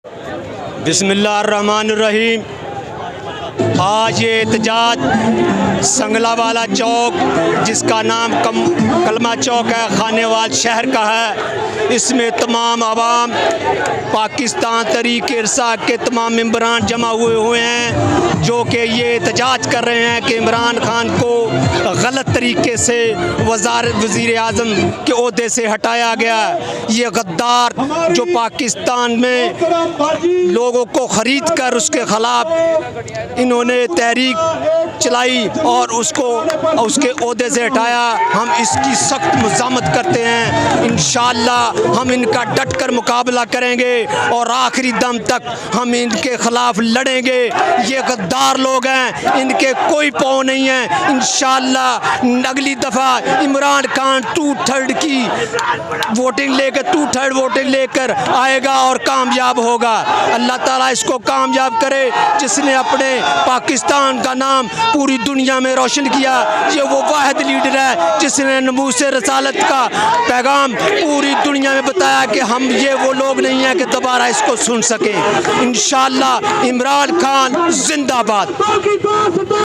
بسم اللہ الرحمن الرحیم۔ آج یہ احتجاج سنگلا والا چوک، جس کا نام کلمہ چوک ہے، خانیوال شہر کا ہے، اس میں تمام عوام پاکستان تحریک انصاف کے تمام ممبران جمع ہوئے ہیں، جو کہ یہ احتجاج کر رہے ہیں کہ عمران خان کو غلط طریقے سے وزیر اعظم کے عہدے سے ہٹایا گیا۔ یہ غدار جو پاکستان میں لوگوں کو خرید کر اس کے خلاف انہوں نے تحریک چلائی اور اس کے عہدے سے ہٹایا، ہم اس کی سخت مذمت کرتے ہیں۔ انشاءاللہ ہم ان کا ڈٹ کر مقابلہ کریں گے اور آخری دم تک ہم ان کے خلاف لڑیں گے۔ یہ غدار لوگ ہیں، ان کے کوئی پاؤں نہیں ہیں۔ انشاءاللہ اگلی دفعہ عمران خان 2/3 کی ووٹنگ لے کر آئے گا اور کامیاب ہوگا۔ اللہ تعالیٰ اس کو کامیاب کرے، جس نے اپنے پاکستان کا نام پوری دنیا میں روشن کیا۔ یہ وہ واحد لیڈر ہے جس نے ناموس رسالت کا پیغام پوری دنیا میں بتایا کہ ہم یہ وہ لوگ نہیں ہیں کہ دوبارہ اس کو سن سکیں۔ انشاءاللہ عمران خان زندہ باد۔